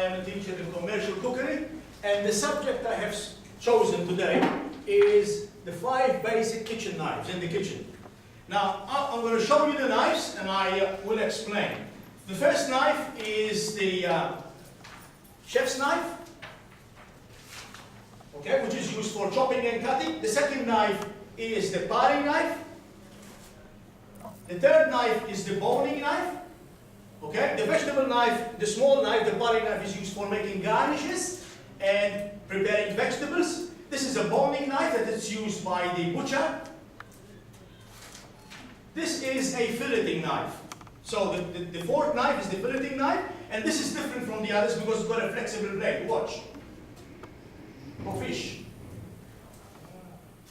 am a teacher in commercial cookery, and the subject I have chosen today is the 5 basic kitchen knives in the kitchen. Now, I'm going to show you the knives, and I will explain. The first knife is the chef's knife, okay, which is used for chopping and cutting. The second knife is the paring knife. The third knife is the boning knife. Okay, the vegetable knife, the small knife, the paring knife is used for making garnishes and preparing vegetables. This is a boning knife that is used by the butcher. This is a filleting knife. So the fourth knife is the filleting knife, and this is different from the others because it's got a flexible blade. Watch. For fish.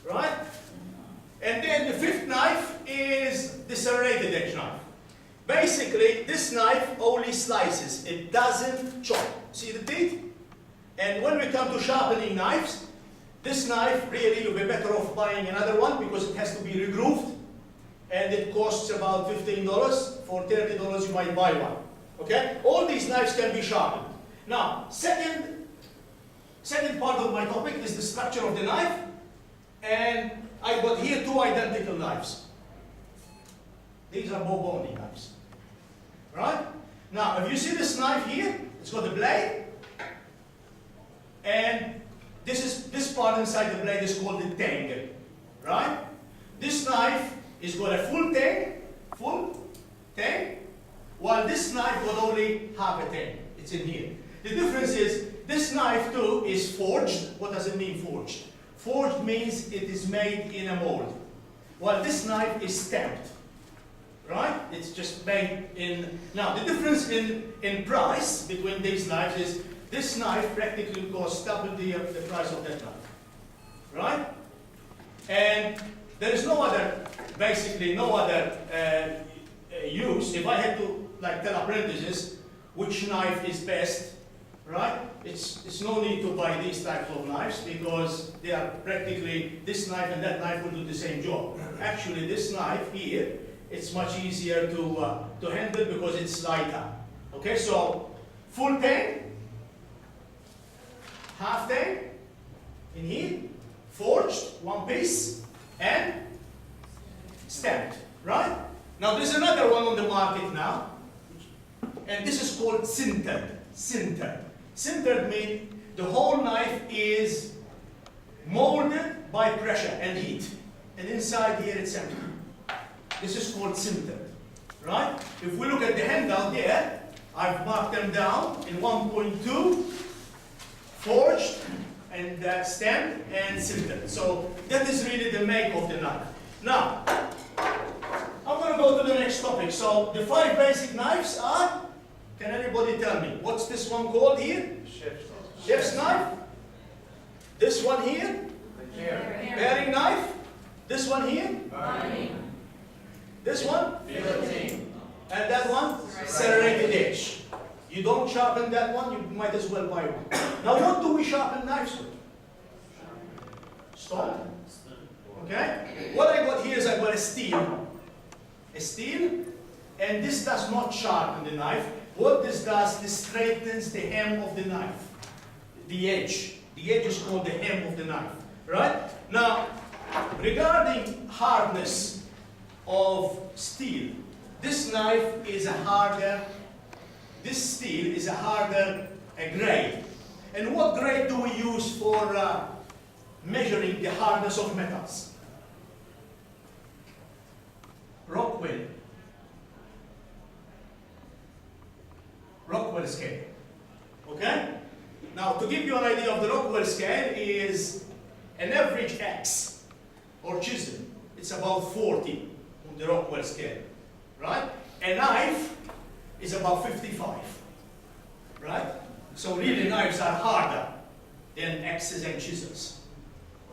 Right? And then the fifth knife is the serrated edge knife. Basically, this knife only slices. It doesn't chop. See the teeth? And when we come to sharpening knives, this knife, really, you'll be better off buying another one because it has to be regrooved. And it costs about $15. For $30, you might buy one. Okay? All these knives can be sharpened. Now, second part of my topic is the structure of the knife. And I've got here 2 identical knives. These are both boning knives. Right? Now, if you see this knife here, it's got a blade. And this part inside the blade is called the tang. Right? This knife is got a full tang, while this knife got only half a tang. It's in here. The difference is this knife too is forged. What does it mean, forged? Forged means it is made in a mold, while this knife is stamped. Right? It's just made in... Now, the difference in price between these knives is this knife practically costs double the price of that knife. Right? And there is no other, basically no other use. If I had to tell apprentices which knife is best, right? It's no need to buy these types of knives because they are practically, this knife and that knife will do the same job. Actually, this knife here, it's much easier to handle because it's lighter. Okay, so full tang, half tang in here, forged, one piece, and stamped, right? Now there's another one on the market now, and this is called sintered. Sintered. Sintered means the whole knife is molded by pressure and heat, and inside here it's empty. This is called sintered, right? If we look at the handout there, I've marked them down in 1.2, forged, and stamped, and sintered. So that is really the make of the knife. Now, I'm going to go to the next topic. So the 5 basic knives are, can anybody tell me, what's this one called here? Chef's knife. This one here? Paring knife. This one here? This one? And that one? Serrated edge. You don't sharpen that one, you might as well buy one. Now what do we sharpen knives with? Stone. Okay? What I got here is I got a steel. A steel, and this does not sharpen the knife. What this does, this straightens the hem of the knife. The edge. The edge is called the hem of the knife. Right? Now, regarding hardness of steel, this knife is a harder, this steel is a harder grade. And what grade do we use for measuring the hardness of metals? Rockwell. Rockwell scale. Okay? Now, to give you an idea of the Rockwell scale is an average axe or chisel. It's about 40 on the Rockwell scale. Right? A knife is about 55. Right? So really knives are harder than axes and chisels.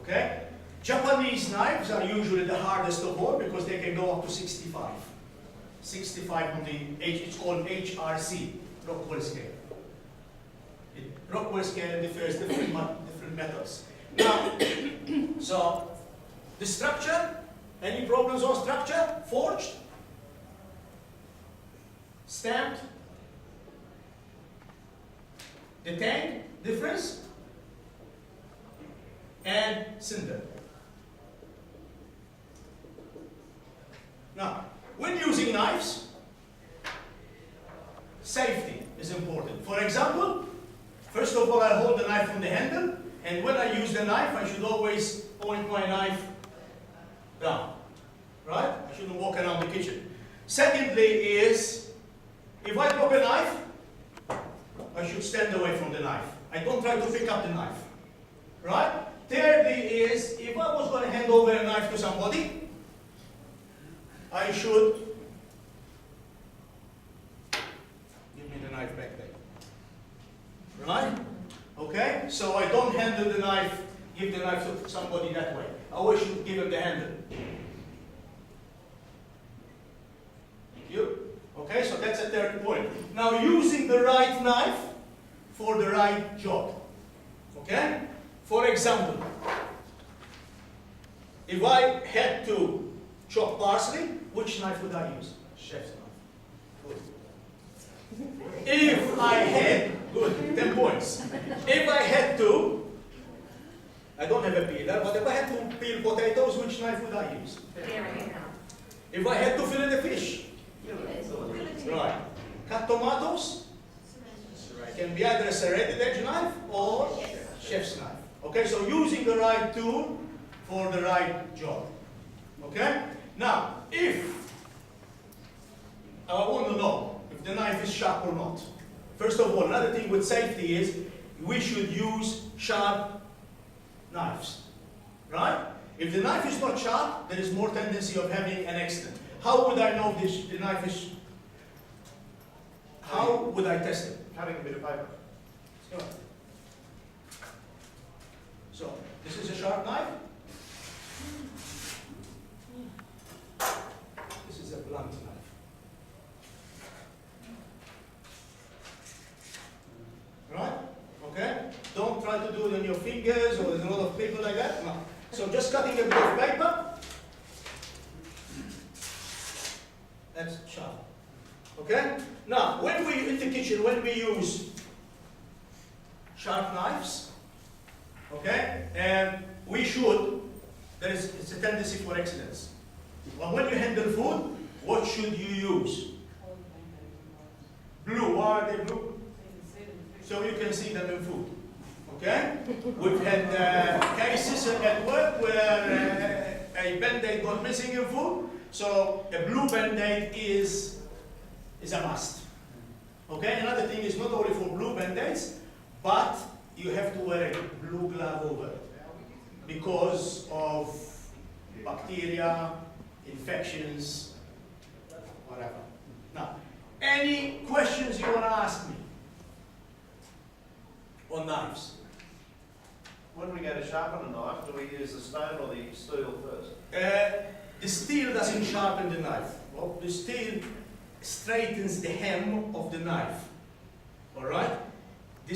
Okay? Japanese knives are usually the hardest of all because they can go up to 65. 65 on the it's called HRC, Rockwell scale. Rockwell scale differs different metals. Now, so the structure, any problems on structure? Forged, stamped, the tank difference, and cinder. Now, when using knives, safety is important. For example, first of all, I hold the knife from the handle, and when I use the knife, I should always point my knife down, right? I shouldn't walk around the kitchen. Secondly is, if I drop a knife, I should stand away from the knife. I don't try to pick up the knife, right? Thirdly is, if I was going to hand over a knife to somebody, I should give me the knife back there, right? Okay, so I don't handle the knife, give the knife to somebody that way. I always should give him the handle. Thank you. Okay, so that's a third point. Now, using the right knife for the right job. Okay? For example, if I had to chop parsley, which knife would I use? Chef's knife. Good. If I had, good, 10 points. If I had to, I don't have a peeler, but if I had to peel potatoes, which knife would I use? If I had to fillet the fish, right. Cut tomatoes, can be either a serrated edge knife or chef's knife. Okay, so using the right tool for the right job. Okay? Now, if I want to know if the knife is sharp or not. First of all, another thing with safety is we should use sharp knives. Right? If the knife is not sharp, there is more tendency of having an accident. How would I know if the knife is? How would I test it? Cutting a bit of paper. So, this is a sharp knife. This is a blunt knife. Right? Okay? Don't try to do it on your fingers or there's a lot of paper like that. No. So just cutting a bit of paper. That's sharp. Okay? Now, when we in the kitchen, when we use sharp knives, okay, and we should, it's a tendency for accidents. But when you handle food, what should you use? Blue. Why are they blue? So you can see them in food. Okay? We've had cases at work where a band-aid got missing in food. So a blue band-aid is a must. Okay? Another thing is not only for blue band-aids, but you have to wear a blue glove over it because of bacteria, infections, whatever. Now, any questions you want to ask me on knives? When we go to sharpen a knife, do we use the stone or the steel first? The steel doesn't sharpen the knife. Well, the steel straightens the hem of the knife. All right? The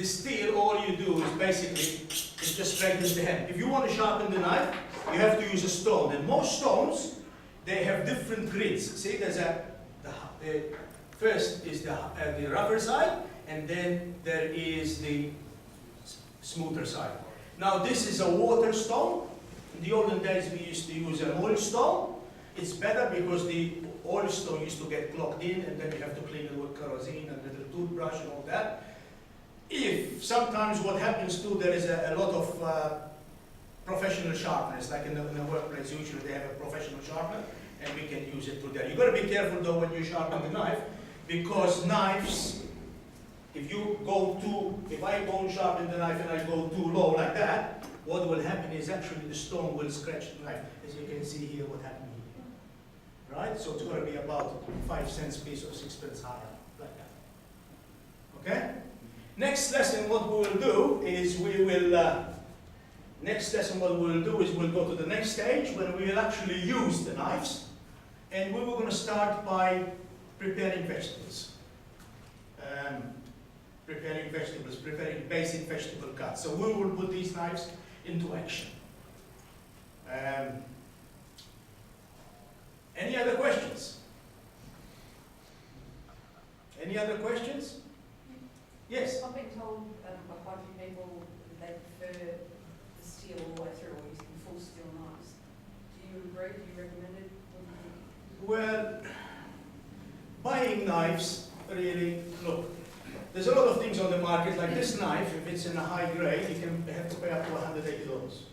steel, all you do is basically, it just straightens the hem. If you want to sharpen the knife, you have to use a stone. And most stones, they have different grids. See, there's the first is the rougher side, and then there is the smoother side. Now, this is a water stone. In the olden days, we used to use an oil stone. It's better because the oil stone used to get clogged in, and then you have to clean it with kerosene and a little toothbrush and all that. If sometimes what happens too, there is a lot of professional sharpeners, like in the workplace, usually they have a professional sharpener, and we can use it through there. You've got to be careful though when you sharpen the knife, because knives, if I go and sharpen the knife and I go too low like that, what will happen is actually the stone will scratch the knife, as you can see here what happened here. Right? So it's going to be about 5 cents piece or 6 pence higher, like that. Okay? Next lesson, what we will do is we'll go to the next stage when we will actually use the knives, and we were going to start by preparing vegetables. Preparing basic vegetable cuts. So we will put these knives into action. Any other questions? Any other questions? Yes. I've been told by quite a few people that they prefer the steel all the way through, or using full steel knives. Do you agree? Do you recommend it? What do you think? Well, buying knives, really, look, there's a lot of things on the market, like this knife, if it's in a high grade, you can have to pay up to $180.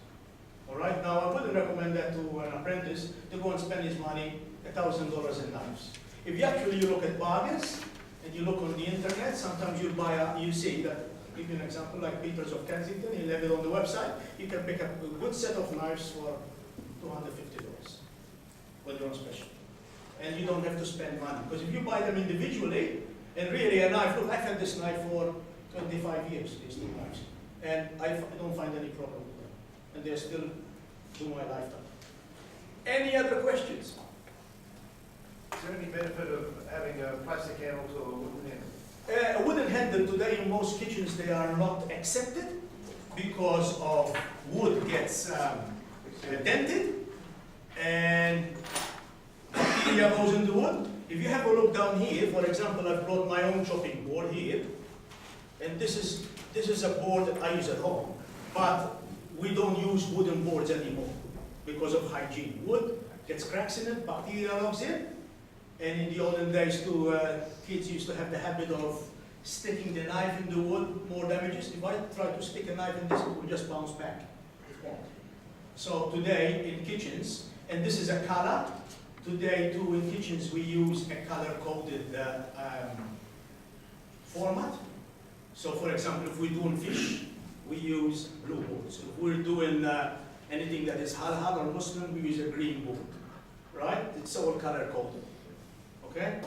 All right, now I wouldn't recommend that to an apprentice to go and spend his money, $1,000 in knives. If you actually look at bargains, and you look on the internet, sometimes you see that, give you an example, like Peters of Kensington, he'll have it on the website, you can pick up a good set of knives for $250 when you're on special. And you don't have to spend money, because if you buy them individually, and really a knife, look, I've had this knife for 25 years, these two knives, and I don't find any problem with them, and they're still to my lifetime. Any other questions? Is there any benefit of having a plastic handle to a wooden handle? A wooden handle today in most kitchens, they are not accepted because of wood gets dented and bacteria goes in the wood. If you have a look down here, for example, I've brought my own chopping board here, and this is a board that I use at home, but we don't use wooden boards anymore because of hygiene. Wood gets cracks in it, bacteria logs in. And in the olden days too, kids used to have the habit of sticking the knife in the wood, more damages. If I try to stick a knife in this, it will just bounce back. So today in kitchens, and this is a color, today too in kitchens we use a color-coded format. So for example, if we're doing fish, we use blue boards. If we're doing anything that is halal or Muslim, we use a green board, right? It's all color-coded. Okay?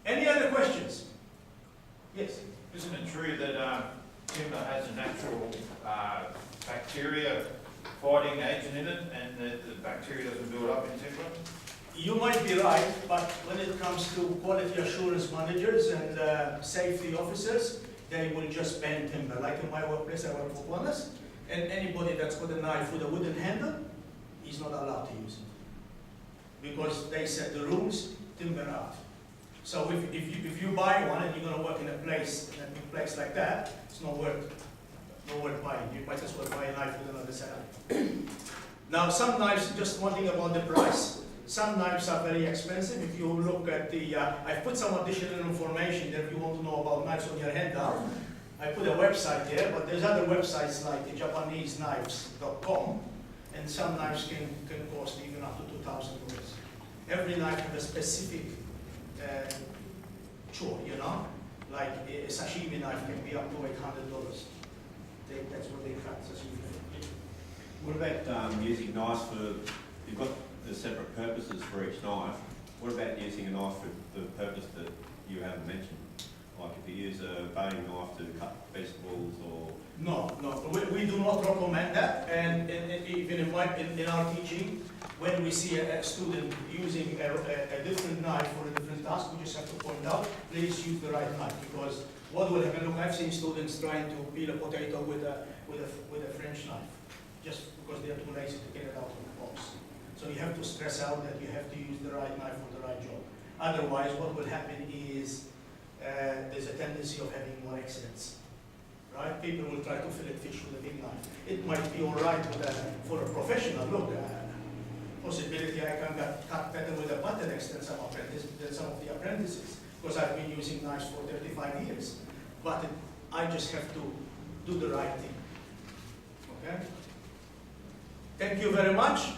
Any other questions? Yes? Isn't it true that timber has a natural bacteria fighting agent in it, and that the bacteria doesn't build up in timber? You might be right, but when it comes to quality assurance managers and safety officers, they will just ban timber. Like in my workplace, I work for Bonello, and anybody that's got a knife with a wooden handle is not allowed to use it. Because they set the rules, timber out. So if you buy one and you're going to work in a big place like that, it's not worth buying. You might as well buy a knife with another setup. Now some knives, just one thing about the price, some knives are very expensive. If you look at the, I've put some additional information there if you want to know about knives on your handout. I put a website there, but there's other websites like JapaneseKnives.com, and some knives can cost even up to $2,000. Every knife has a specific chore, you know? Like a sashimi knife can be up to $800. That's what they cut sashimi. What about using knives for, you've got the separate purposes for each knife. What about using a knife for the purpose that you haven't mentioned? Like if you use a boning knife to cut vegetables or... No, we do not recommend that, and even in our teaching, when we see a student using a different knife for a different task, we just have to point out, please use the right knife, because what will happen, look, I've seen students trying to peel a potato with a French knife, just because they are too lazy to get it out of the box. So you have to stress out that you have to use the right knife for the right job. Otherwise, what will happen is there's a tendency of having more accidents. Right? People will try to fillet fish with a big knife. It might be all right for a professional. Look, possibility I can cut better with a butter than some of the apprentices, because I've been using knives for 35 years. But I just have to do the right thing. Okay? Thank you very much.